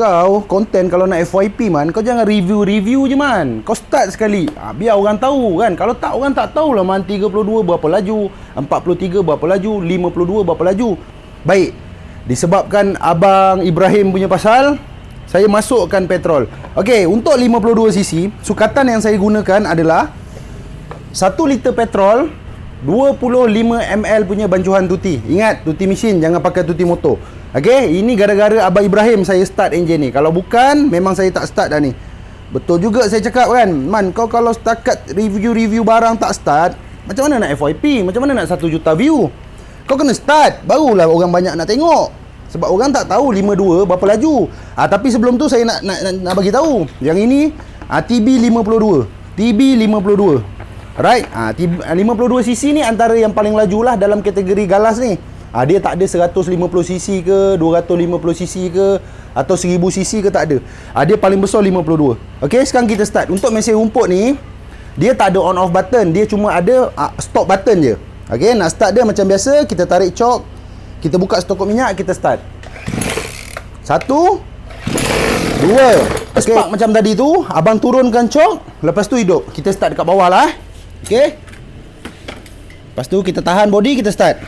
kau konten kalau nak FYP man, kau jangan review je man. Kau start sekali. Biar orang tahu kan. Kalau tak, orang tak tahulah man 32 berapa laju, 43 berapa laju, 52 berapa laju. Baik. Disebabkan Abang Ibrahim punya pasal, saya masukkan petrol. Okey, untuk 52cc, sukatan yang saya gunakan adalah 1 liter petrol, 25 ml punya bancuhan tuti. Ingat, tuti mesin, jangan pakai tuti motor. Okey, ini gara-gara Abang Ibrahim saya start enjin ni. Kalau bukan, memang saya tak start dah ni. Betul juga saya cakap kan. Man, kau kalau setakat review barang tak start, macam mana nak FYP? Macam mana nak 1 juta view? Kau kena start, barulah orang banyak nak tengok. Sebab orang tak tahu 52 berapa laju. Tapi sebelum tu saya nak bagi tahu. Yang ini TB52. TB52. Right? 52cc ni antara yang paling lajulah dalam kategori galas ni. Dia tak ada 150cc ke, 250cc ke, atau 1000cc ke, tak ada. Dia paling besar 52. Okey, sekarang kita start. Untuk mesin rumput ni, dia tak ada on off button, dia cuma ada stop button je. Okey, nak start dia macam biasa, kita tarik cok, kita buka stokok minyak, kita start. 1 2. Spark macam tadi tu, abang turunkan cok, lepas tu hidup. Kita start dekat bawah lah. Okey. Lepas tu kita tahan body, kita start.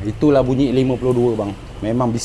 Itulah bunyi 52 bang. Memang bisa.